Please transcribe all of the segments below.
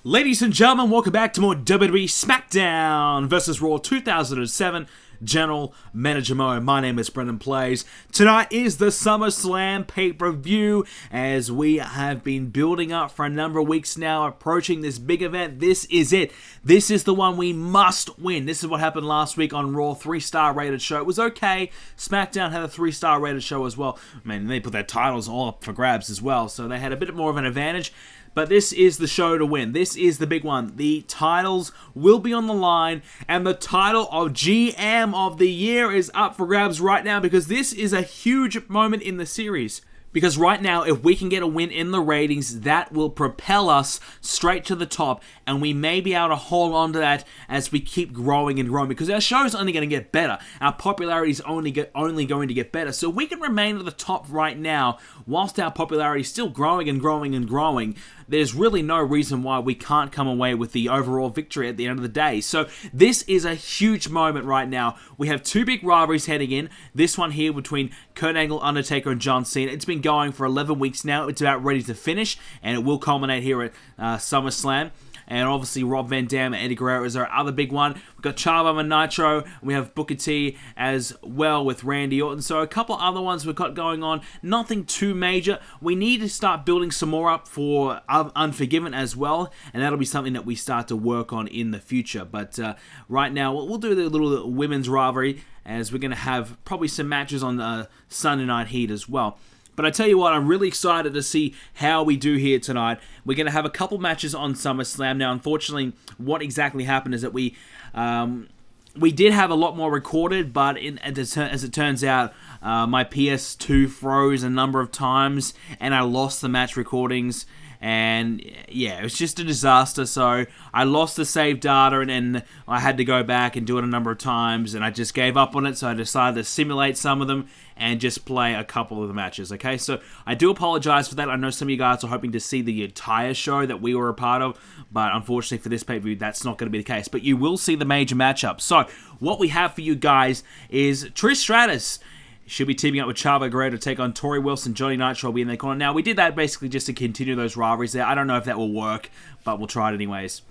Ladies and gentlemen, welcome back to more WWE Smackdown vs. Raw 2007 General Manager Mode. My name is BrendenPlayz. Tonight is the Summerslam pay-per-view, as we have been building up for a number of weeks now, approaching this big event. This is it. This is the one we must win. This is what happened last week on Raw, 3-star rated show. It was okay. Smackdown had a 3-star rated show as well. I mean, they put their titles all up for grabs as well, so they had a bit more of an advantage. But this is the show to win. This is the big one. The titles will be on the line, and the title of GM of the Year is up for grabs right now, because this is a huge moment in the series. Because right now, if we can get a win in the ratings, that will propel us straight to the top, and we may be able to hold on to that as we keep growing and growing, because our show's only going to get better. Our popularity is only going to get better. So if we can remain at the top right now, whilst our popularity is still growing and growing and growing, there's really no reason why we can't come away with the overall victory at the end of the day. So this is a huge moment right now. We have two big rivalries heading in. This one here between Kurt Angle, Undertaker, and John Cena. It's been going for 11 weeks now. It's about ready to finish, and it will culminate here at SummerSlam. And obviously Rob Van Dam and Eddie Guerrero is our other big one. We've got Chavo and Nitro, and we have Booker T as well with Randy Orton. So a couple other ones we've got going on. Nothing too major. We need to start building some more up for Unforgiven as well, and that'll be something that we start to work on in the future. But right now, we'll do the little women's rivalry, as we're going to have probably some matches on Sunday Night Heat as well. But I tell you what, I'm really excited to see how we do here tonight. We're going to have a couple matches on SummerSlam. Now, unfortunately, what exactly happened is that we did have a lot more recorded, but as it turns out, my PS2 froze a number of times, and I lost the match recordings. And yeah, it was just a disaster. So I lost the save data, and then I had to go back and do it a number of times, and I just gave up on it. So I decided to simulate some of them and just play a couple of the matches. Okay, so I do apologize for that. I know some of you guys are hoping to see the entire show that we were a part of, but unfortunately for this pay-per-view, that's not going to be the case. But you will see the major matchup. So what we have for you guys is Trish Stratus. She'll be teaming up with Chavo Guerrero to take on Tori Wilson. Johnny Nitro will be in their corner. Now, we did that basically just to continue those rivalries there. I don't know if that will work, but we'll try it anyways.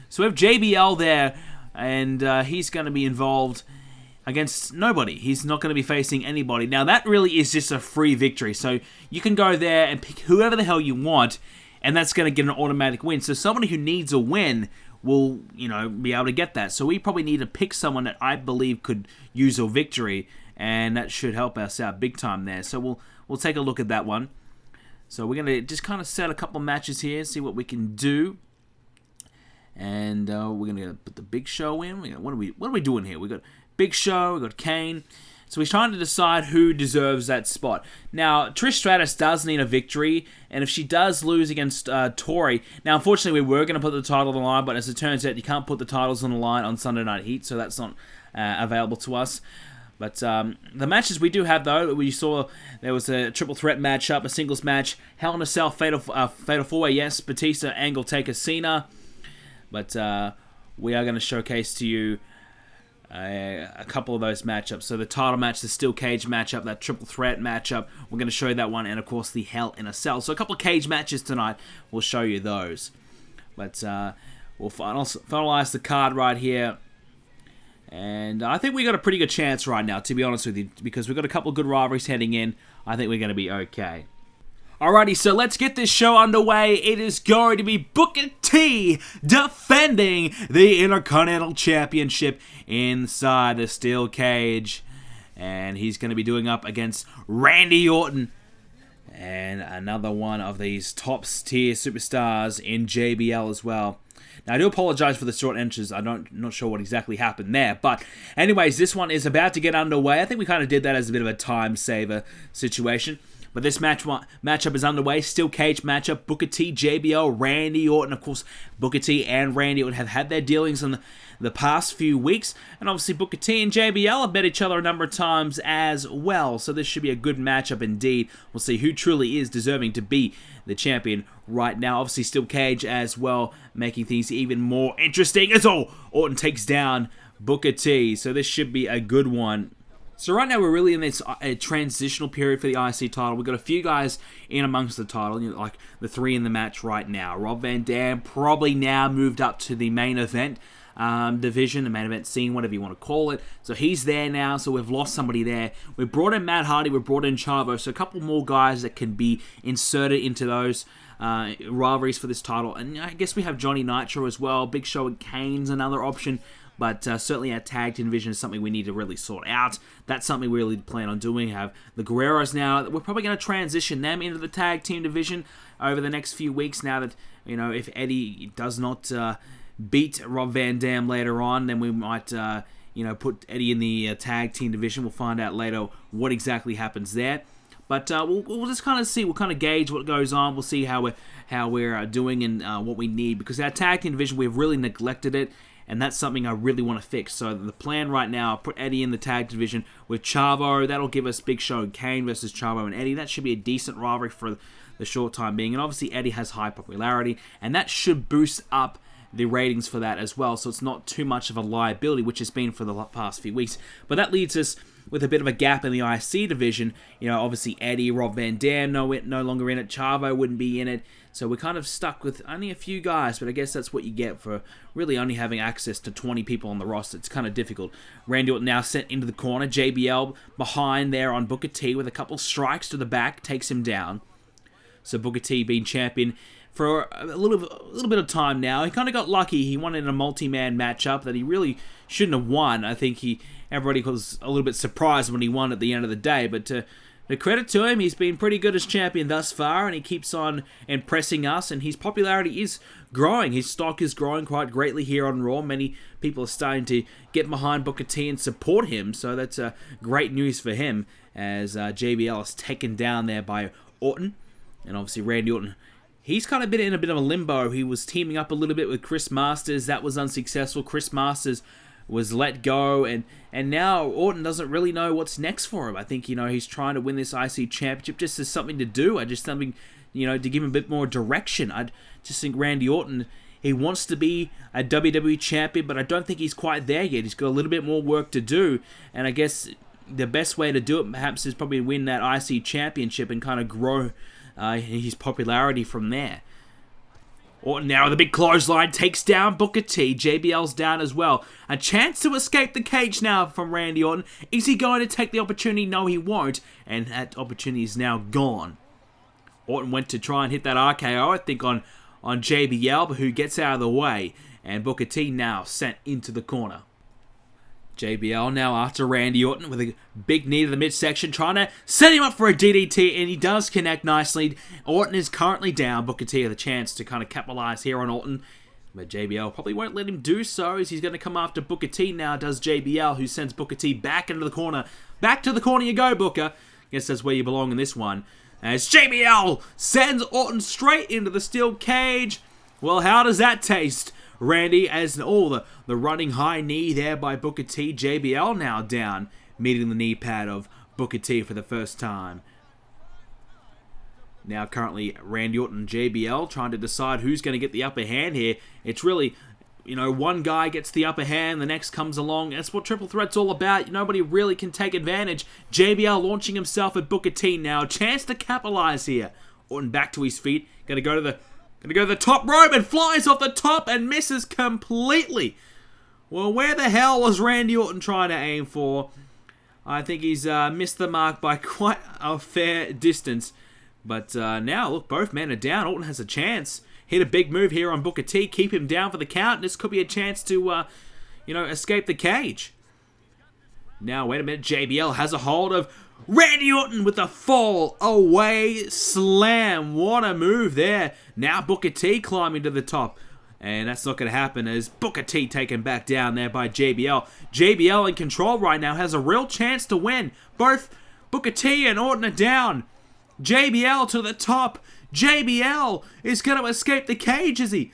So we have JBL there, and he's going to be involved against nobody. He's not going to be facing anybody. Now, that really is just a free victory. So you can go there and pick whoever the hell you want, and that's going to get an automatic win. So somebody who needs a win will, be able to get that. So we probably need to pick someone that I believe could use a victory, and that should help us out big time there. So we'll take a look at that one. So we're going to just kind of set a couple of matches here, see what we can do. And we're going to put the Big Show in. What are we doing here? We got Big Show, we got Kane. So he's trying to decide who deserves that spot. Now, Trish Stratus does need a victory, and if she does lose against Tori... Now, unfortunately, we were going to put the title on the line, but as it turns out, you can't put the titles on the line on Sunday Night Heat, so that's not available to us. But the matches we do have, though, we saw there was a triple threat matchup, a singles match, Hell in a Cell, Fatal 4-Way, yes, Batista, Angle, Taker, Cena. But we are going to showcase to you a couple of those matchups. So the title match, the steel cage matchup, that triple threat matchup, we're going to show you that one, and of course the Hell in a Cell. So a couple of cage matches tonight, we'll show you those. But we'll finalize the card right here. And I think we got a pretty good chance right now, to be honest with you, because we've got a couple of good rivalries heading in. I think we're going to be okay. Alrighty, so let's get this show underway. It is going to be Booker T defending the Intercontinental Championship inside the steel cage. And he's going to be doing up against Randy Orton, and another one of these top tier superstars in JBL as well. Now, I do apologize for the short entries. I'm not sure what exactly happened there. But anyways, this one is about to get underway. I think we kind of did that as a bit of a time saver situation. But this matchup is underway. Steel cage matchup. Booker T, JBL, Randy Orton. Of course, Booker T and Randy Orton have had their dealings in the past few weeks. And obviously, Booker T and JBL have met each other a number of times as well. So this should be a good matchup indeed. We'll see who truly is deserving to be the champion right now. Obviously, Steel cage as well, making things even more interesting. As Orton takes down Booker T. So this should be a good one. So right now we're really in this transitional period for the IC title. We've got a few guys in amongst the title, like the 3 in the match right now. Rob Van Dam probably now moved up to the main event division, the main event scene, whatever you want to call it. So he's there now, so we've lost somebody there. We've brought in Matt Hardy, we've brought in Chavo, so a couple more guys that can be inserted into those rivalries for this title. And I guess we have Johnny Nitro as well. Big Show and Kane's another option. But certainly our tag team division is something we need to really sort out. That's something we really plan on doing. Have the Guerreros now. We're probably going to transition them into the tag team division over the next few weeks now that, if Eddie does not beat Rob Van Dam later on, then we might, put Eddie in the tag team division. We'll find out later what exactly happens there. But we'll just kind of see. We'll kind of gauge what goes on. We'll see how we're doing and what we need. Because our tag team division, we've really neglected it. And that's something I really want to fix. So the plan right now, put Eddie in the tag division with Chavo. That'll give us Big Show and Kane versus Chavo and Eddie. That should be a decent rivalry for the short time being. And obviously Eddie has high popularity. And that should boost up the ratings for that as well. So it's not too much of a liability, which has been for the past few weeks. But that leaves us with a bit of a gap in the IC division. Obviously Eddie, Rob Van Dam, no longer in it. Chavo wouldn't be in it. So we're kind of stuck with only a few guys, but I guess that's what you get for really only having access to 20 people on the roster. It's kind of difficult. Randy Orton now sent into the corner. JBL behind there on Booker T with a couple strikes to the back, takes him down. So Booker T being champion for a little bit of time now. He kind of got lucky. He won in a multi-man matchup that he really shouldn't have won. I think everybody was a little bit surprised when he won at the end of the day, but the credit to him, he's been pretty good as champion thus far, and he keeps on impressing us, and his popularity is growing. His stock is growing quite greatly here on Raw. Many people are starting to get behind Booker T and support him, so that's great news for him, as JBL is taken down there by Orton, and obviously Randy Orton. He's kind of been in a bit of a limbo. He was teaming up a little bit with Chris Masters. That was unsuccessful. Chris Masters was let go, and now Orton doesn't really know what's next for him. I think, he's trying to win this IC championship just as something to do. Just something, to give him a bit more direction. I just think Randy Orton, he wants to be a WWE champion, but I don't think he's quite there yet. He's got a little bit more work to do, and I guess the best way to do it perhaps is probably win that IC championship and kind of grow his popularity from there. Orton now with a big clothesline takes down Booker T. JBL's down as well. A chance to escape the cage now from Randy Orton. Is he going to take the opportunity? No, he won't. And that opportunity is now gone. Orton went to try and hit that RKO, I think, on JBL, but who gets out of the way. And Booker T now sent into the corner. JBL now after Randy Orton with a big knee to the midsection, trying to set him up for a DDT, and he does connect nicely. Orton is currently down. Booker T has a chance to kind of capitalize here on Orton, but JBL probably won't let him do so, as he's going to come after Booker T now, does JBL, who sends Booker T back into the corner. Back to the corner you go, Booker. Guess that's where you belong in this one. As JBL sends Orton straight into the steel cage. Well, how does that taste, Randy? As the running high knee there by Booker T. JBL now down, meeting the knee pad of Booker T for the first time. Now currently Randy Orton and JBL trying to decide who's going to get the upper hand here. It's really, one guy gets the upper hand, the next comes along. That's what Triple Threat's all about. Nobody really can take advantage. JBL launching himself at Booker T now. Chance to capitalize here. Orton back to his feet. Gonna go to the top rope and flies off the top and misses completely. Well, where the hell was Randy Orton trying to aim for? I think he's missed the mark by quite a fair distance. But now, look, both men are down. Orton has a chance. Hit a big move here on Booker T. Keep him down for the count. This could be a chance to, escape the cage. Now, wait a minute. JBL has a hold of Randy Orton with a fall away slam. What a move there. Now Booker T climbing to the top. And that's not going to happen, as Booker T taken back down there by JBL. JBL in control right now, has a real chance to win. Both Booker T and Orton are down. JBL to the top. JBL is going to escape the cage, is he?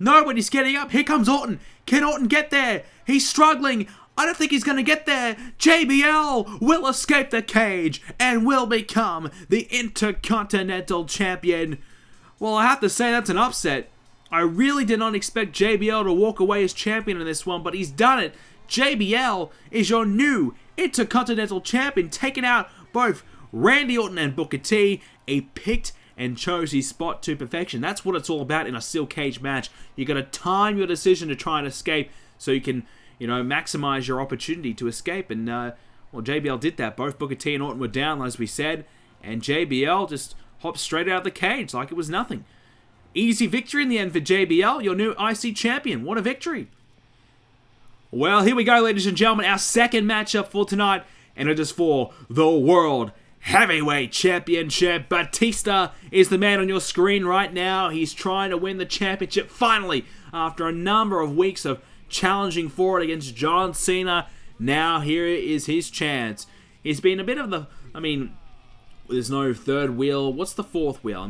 Nobody's getting up. Here comes Orton. Can Orton get there? He's struggling. I don't think he's going to get there. JBL will escape the cage and will become the Intercontinental Champion. Well, I have to say that's an upset. I really did not expect JBL to walk away as champion in this one, but he's done it. JBL is your new Intercontinental Champion, taking out both Randy Orton and Booker T. He picked and chose his spot to perfection. That's what it's all about in a steel cage match. You got to time your decision to try and escape so you can, maximize your opportunity to escape. And, JBL did that. Both Booker T and Orton were down, as we said, and JBL just hopped straight out of the cage like it was nothing. Easy victory in the end for JBL, your new IC champion. What a victory. Well, here we go, ladies and gentlemen, our second matchup for tonight, and it is for the World Heavyweight Championship. Batista is the man on your screen right now. He's trying to win the championship finally after a number of weeks of challenging for it against John Cena. Now here is his chance. He's been a bit of the, there's no third wheel. What's the fourth wheel?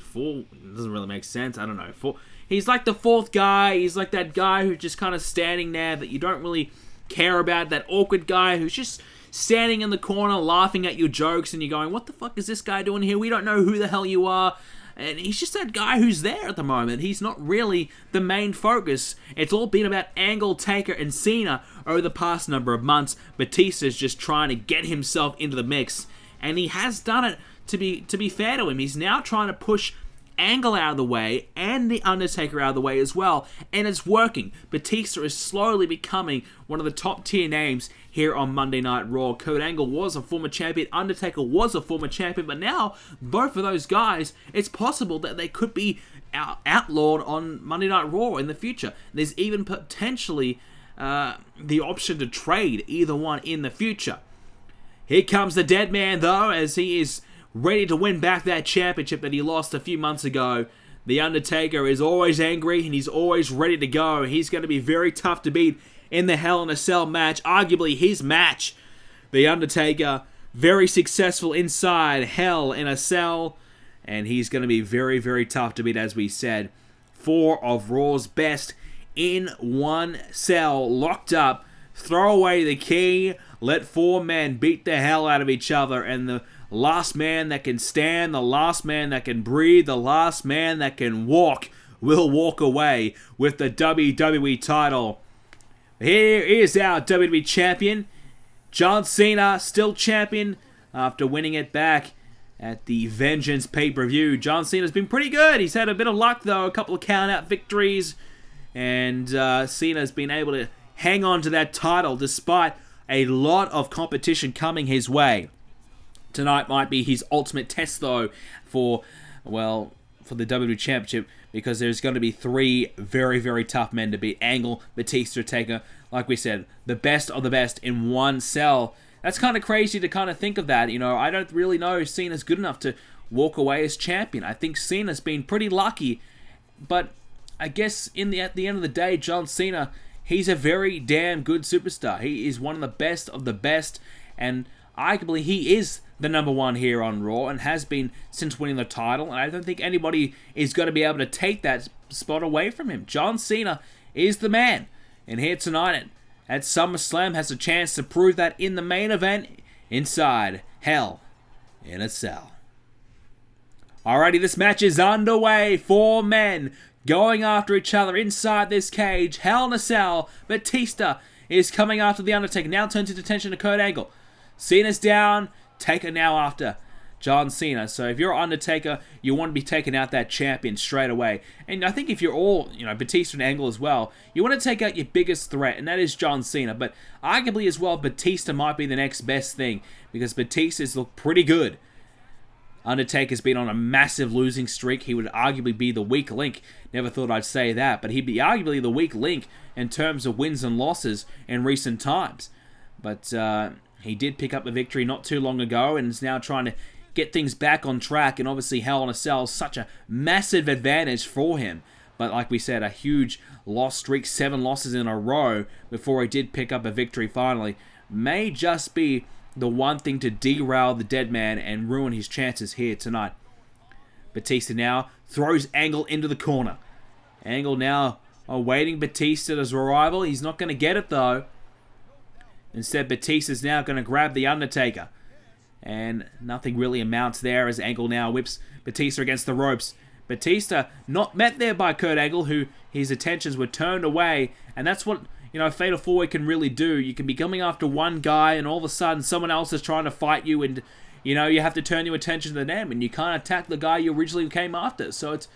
Four doesn't really make sense. I don't know. He's like the fourth guy. He's like that guy who's just kind of standing there that you don't really care about. That awkward guy who's just standing in the corner laughing at your jokes and you're going, what the fuck is this guy doing here? We don't know who the hell you are. And he's just that guy who's there at the moment. He's not really the main focus. It's all been about Angle, Taker, and Cena over the past number of months. Batista's just trying to get himself into the mix. And he has done it, to be fair to him. He's now trying to push Angle out of the way and the Undertaker out of the way as well, and it's working. Batista is slowly becoming one of the top tier names here on Monday Night Raw. Kurt Angle was a former champion, Undertaker was a former champion, but now both of those guys, it's possible that they could be outlawed on Monday Night Raw in the future. There's even potentially the option to trade either one in the future. Here comes the dead man though, as he is ready to win back that championship that he lost a few months ago. The Undertaker is always angry and he's always ready to go. He's going to be very tough to beat in the Hell in a Cell match, arguably his match. The Undertaker, very successful inside Hell in a Cell, and he's going to be very, very tough to beat, as we said. 4 of Raw's best in one cell, locked up. Throw away the key, let 4 men beat the hell out of each other, and the last man that can stand, the last man that can breathe, the last man that can walk will walk away with the WWE title. Here is our WWE champion, John Cena, still champion after winning it back at the Vengeance pay-per-view. John Cena's been pretty good. He's had a bit of luck though, a couple of count-out victories, and Cena's been able to hang on to that title despite a lot of competition coming his way. Tonight might be his ultimate test, though, for the WWE Championship, because there's going to be 3 very, very tough men to beat. Angle, Batista, Taker, like we said, the best of the best in one cell. That's kind of crazy to kind of think of that. I don't really know if Cena's good enough to walk away as champion. I think Cena's been pretty lucky, but I guess at the end of the day, John Cena, he's a very damn good superstar. He is one of the best, and arguably he is the number 1 here on Raw and has been since winning the title, and I don't think anybody is going to be able to take that spot away from him. John Cena is the man, and here tonight at Summerslam has a chance to prove that in the main event inside Hell in a Cell. Alrighty, this match is underway. 4 men going after each other inside this cage. Hell in a Cell. Batista is coming after The Undertaker. Now turns his attention to Kurt Angle. Cena's down. Taker now after John Cena. So if you're Undertaker, you want to be taking out that champion straight away. And I think if you're all, Batista and Angle as well, you want to take out your biggest threat, and that is John Cena. But arguably as well, Batista might be the next best thing, because Batista's looked pretty good. Undertaker's been on a massive losing streak. He would arguably be the weak link. Never thought I'd say that, but he'd be arguably the weak link in terms of wins and losses in recent times. But he did pick up a victory not too long ago and is now trying to get things back on track, and obviously Hell in a Cell is such a massive advantage for him. But like we said, a huge loss streak, 7 losses in a row before he did pick up a victory finally, may just be the one thing to derail the dead man and ruin his chances here tonight. Batista now throws Angle into the corner. Angle now awaiting Batista's arrival. He's not going to get it though. Instead, Batista's now going to grab The Undertaker. And nothing really amounts there as Angle now whips Batista against the ropes. Batista not met there by Kurt Angle, who his attentions were turned away. And that's what Fatal 4-Way can really do. You can be coming after one guy, and all of a sudden someone else is trying to fight you, and you have to turn your attention to them, and you can't attack the guy you originally came after. So it's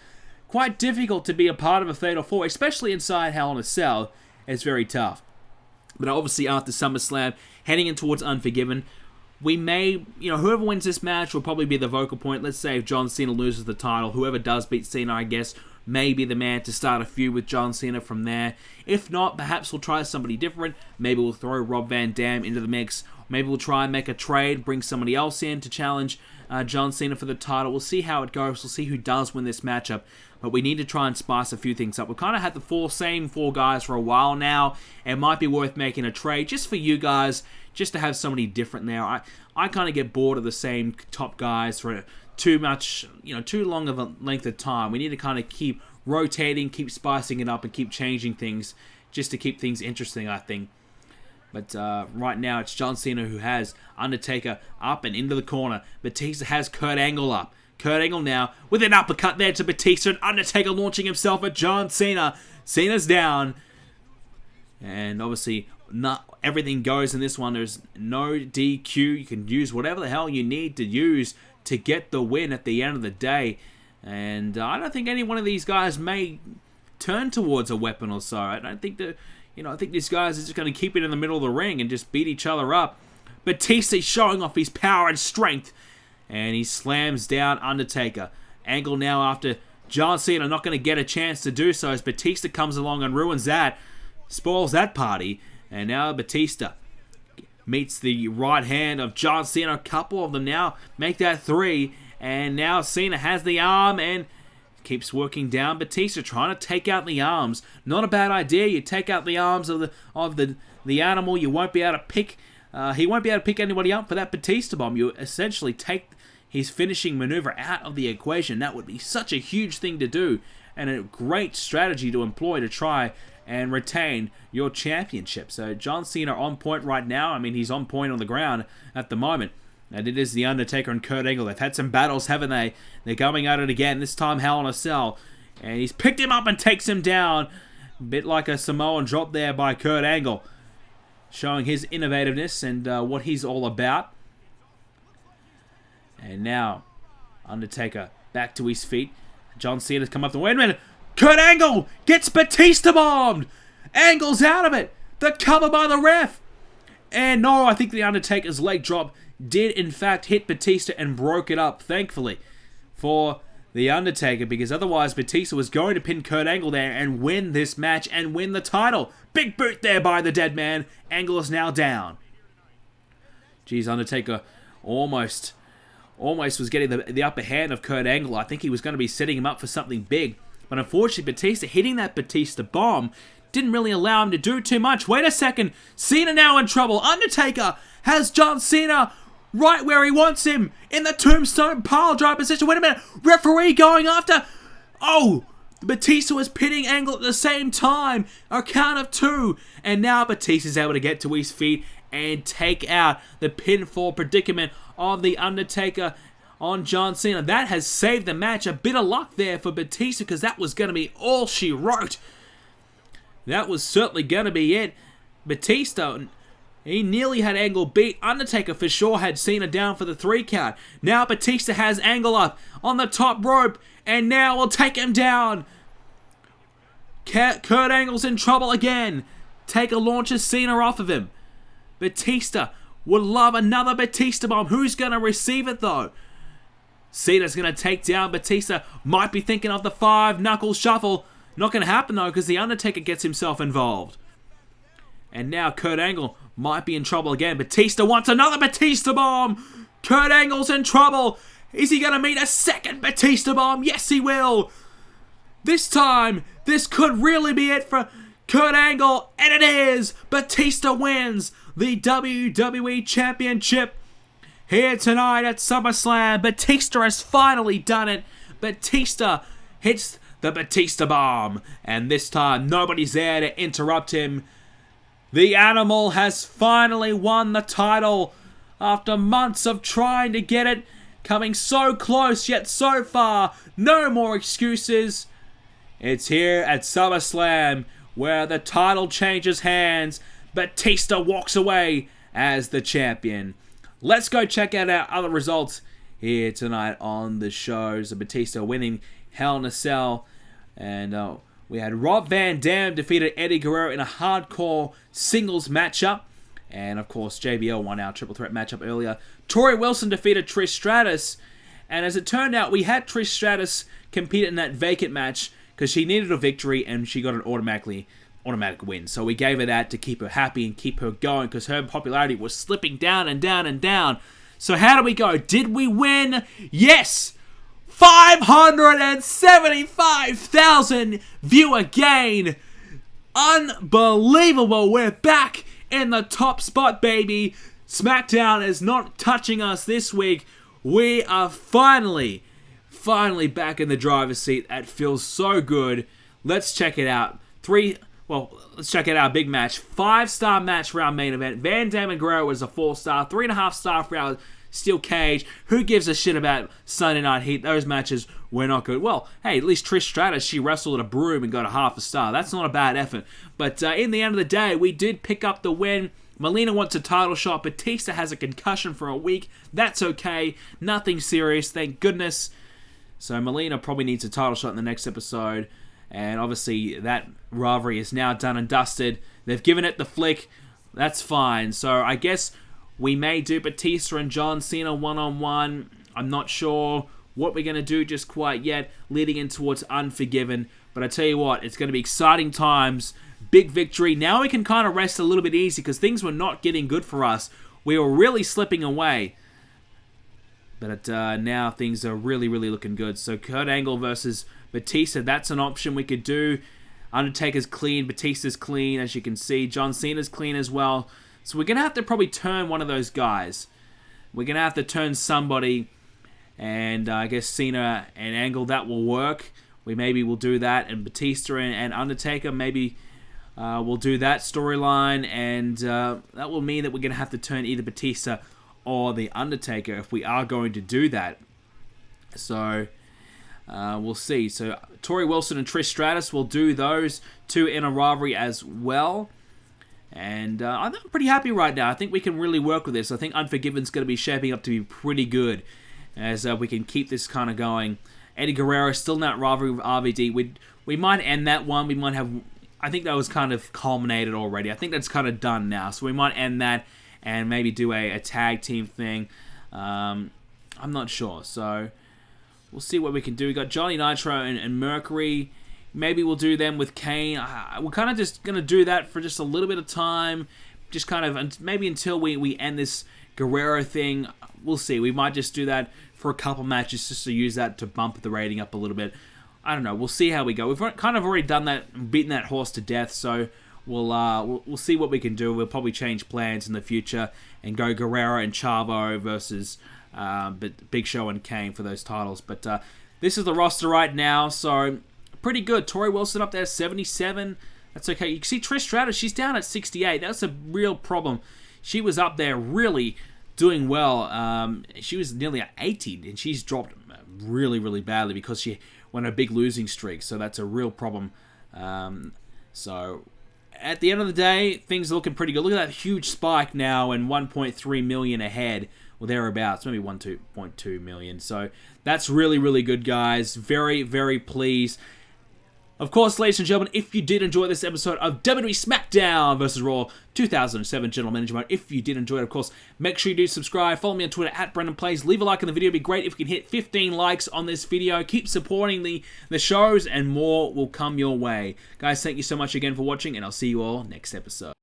quite difficult to be a part of a Fatal 4-Way, especially inside Hell in a Cell. It's very tough. But obviously after SummerSlam, heading in towards Unforgiven, we may, whoever wins this match will probably be the vocal point. Let's say if John Cena loses the title, whoever does beat Cena, I guess, may be the man to start a feud with John Cena from there. If not, perhaps we'll try somebody different. Maybe we'll throw Rob Van Dam into the mix. Maybe we'll try and make a trade, bring somebody else in to challenge John Cena for the title. We'll see how it goes. We'll see who does win this matchup. But we need to try and spice a few things up. We've kind of had the same four guys for a while now. It might be worth making a trade just for you guys, just to have somebody different there. I kind of get bored of the same top guys for too long of a length of time. We need to kind of keep rotating, keep spicing it up, and keep changing things just to keep things interesting, I think. But right now, it's John Cena who has Undertaker up and into the corner. Batista has Kurt Angle up. Kurt Angle now with an uppercut there to Batista, and Undertaker launching himself at John Cena. Cena's down. And obviously, not everything goes in this one. There's no DQ. You can use whatever the hell you need to use to get the win at the end of the day. And I don't think any one of these guys may turn towards a weapon or so. I don't think that, I think these guys are just going to keep it in the middle of the ring and just beat each other up. Batista's showing off his power and strength, and he slams down Undertaker. Angle now after John Cena not going to get a chance to do so as Batista comes along and ruins that, spoils that party. And now Batista meets the right hand of John Cena. A couple of them now make that 3. And now Cena has the arm and keeps working down Batista, trying to take out the arms. Not a bad idea. You take out the arms of the animal, you won't be able to pick. He won't be able to pick anybody up for that Batista bomb. You essentially take his finishing maneuver out of the equation. That would be such a huge thing to do, and a great strategy to employ to try and retain your championship. So John Cena on point right now. I mean, he's on point on the ground at the moment. And it is The Undertaker and Kurt Angle. They've had some battles, haven't they? They're going at it again, this time Hell in a Cell. And he's picked him up and takes him down. A bit like a Samoan drop there by Kurt Angle. Showing his innovativeness and what he's all about. And now, Undertaker back to his feet. John Cena's come up to... Wait a minute! Kurt Angle gets Batista bombed! Angle's out of it! The cover by the ref! And no, I think the Undertaker's leg drop did in fact hit Batista and broke it up, thankfully, for the Undertaker, because otherwise Batista was going to pin Kurt Angle there and win this match and win the title. Big boot there by the dead man. Angle is now down. Jeez, Undertaker almost was getting the upper hand of Kurt Angle. I think he was going to be setting him up for something big. But unfortunately, Batista hitting that Batista bomb didn't really allow him to do too much. Wait a second. Cena now in trouble. Undertaker has John Cena right where he wants him, in the tombstone pile drive position. Wait a minute, referee going after... Oh, Batista was pinning Angle at the same time. A count of 2. And now Batista's able to get to his feet and take out the pinfall predicament of The Undertaker on John Cena. That has saved the match. A bit of luck there for Batista, because that was going to be all she wrote. That was certainly going to be it. Batista... He nearly had Angle beat. Undertaker for sure had Cena down for the 3 count. Now Batista has Angle up on the top rope, and now will take him down. Kurt Angle's in trouble again. Taker launches Cena off of him. Batista would love another Batista bomb. Who's going to receive it though? Cena's going to take down Batista. Might be thinking of the 5-knuckle shuffle. Not going to happen though, because the Undertaker gets himself involved. And now Kurt Angle might be in trouble again. Batista wants another Batista bomb. Kurt Angle's in trouble. Is he going to meet a second Batista bomb? Yes, he will. This time, this could really be it for Kurt Angle. And it is. Batista wins the WWE Championship here tonight at SummerSlam. Batista has finally done it. Batista hits the Batista bomb. And this time, nobody's there to interrupt him. The Animal has finally won the title after months of trying to get it, coming so close yet so far. No more excuses. It's here at SummerSlam where the title changes hands. Batista walks away as the champion. Let's go check out our other results here tonight on the show. So Batista winning Hell in a Cell. And we had Rob Van Dam defeated Eddie Guerrero in a hardcore singles matchup. And of course, JBL won our triple threat matchup earlier. Tori Wilson defeated Trish Stratus. And as it turned out, we had Trish Stratus compete in that vacant match because she needed a victory and she got an automatic win. So we gave her that to keep her happy and keep her going because her popularity was slipping down and down and down. So how do we go? Did we win? Yes! 575,000 viewer gain. Unbelievable. We're back in the top spot, baby. SmackDown is not touching us this week. We are finally back in the driver's seat. That feels so good. Let's check it out. Let's check it out. Big match. 5-star match for our main event. Van Dam and Guerrero was a 4-star. 3.5-star for our Steel Cage. Who gives a shit about Sunday Night Heat? Those matches were not good. Well, hey, at least Trish Stratus, she wrestled a broom and got a 1/2 star. That's not a bad effort. But in the end of the day, we did pick up the win. Melina wants a title shot. Batista has a concussion for a week. That's okay. Nothing serious, thank goodness. So Melina probably needs a title shot in the next episode. And obviously that rivalry is now done and dusted. They've given it the flick. That's fine. So I guess we may do Batista and John Cena one-on-one. I'm not sure what we're going to do just quite yet, leading in towards Unforgiven. But I tell you what, it's going to be exciting times. Big victory. Now we can kind of rest a little bit easy because things were not getting good for us. We were really slipping away. But now things are really looking good. So Kurt Angle versus Batista, that's an option we could do. Undertaker's clean, Batista's clean, as you can see. John Cena's clean as well. So we're going to have to probably turn one of those guys. We're going to have to turn somebody. And I guess Cena and Angle, that will work. Maybe we'll do that. And Batista and Undertaker, maybe we'll do that storyline. And that will mean that we're going to have to turn either Batista or the Undertaker if we are going to do that. So we'll see. So Tori Wilson and Trish Stratus will do those two in a rivalry as well. And I'm pretty happy right now. I think we can really work with this. I think Unforgiven's going to be shaping up to be pretty good as we can keep this kind of going. Eddie Guerrero still in that rivalry with RVD. We might end that one. We might have... I think that was kind of culminated already. I think that's kind of done now. So we might end that and maybe do a tag team thing. I'm not sure. So we'll see what we can do. We got Johnny Nitro and Mercury. Maybe we'll do them with Kane. We're kind of just going to do that for just a little bit of time. Just kind of, maybe until we end this Guerrero thing. We'll see. We might just do that for a couple matches just to use that to bump the rating up a little bit. I don't know. We'll see how we go. We've kind of already done that, beaten that horse to death, so we'll see what we can do. We'll probably change plans in the future and go Guerrero and Chavo versus Big Show and Kane for those titles. But this is the roster right now, so pretty good. Tori Wilson up there, 77. That's okay. You can see Trish Stratus, she's down at 68. That's a real problem. She was up there really doing well. She was nearly at 80, and she's dropped really badly because she went on a big losing streak. So that's a real problem. So at the end of the day, things are looking pretty good. Look at that huge spike now and 1.3 million ahead. Well, thereabouts, maybe 1.2 million. So that's really good, guys. Very pleased. Of course, ladies and gentlemen, if you did enjoy this episode of WWE Smackdown vs. Raw 2007 General Manager Mode, if you did enjoy it, of course, make sure you do subscribe. Follow me on Twitter at BrendenPlayz. Leave a like on the video. It'd be great if we can hit 15 likes on this video. Keep supporting the shows, and more will come your way. Guys, thank you so much again for watching, and I'll see you all next episode.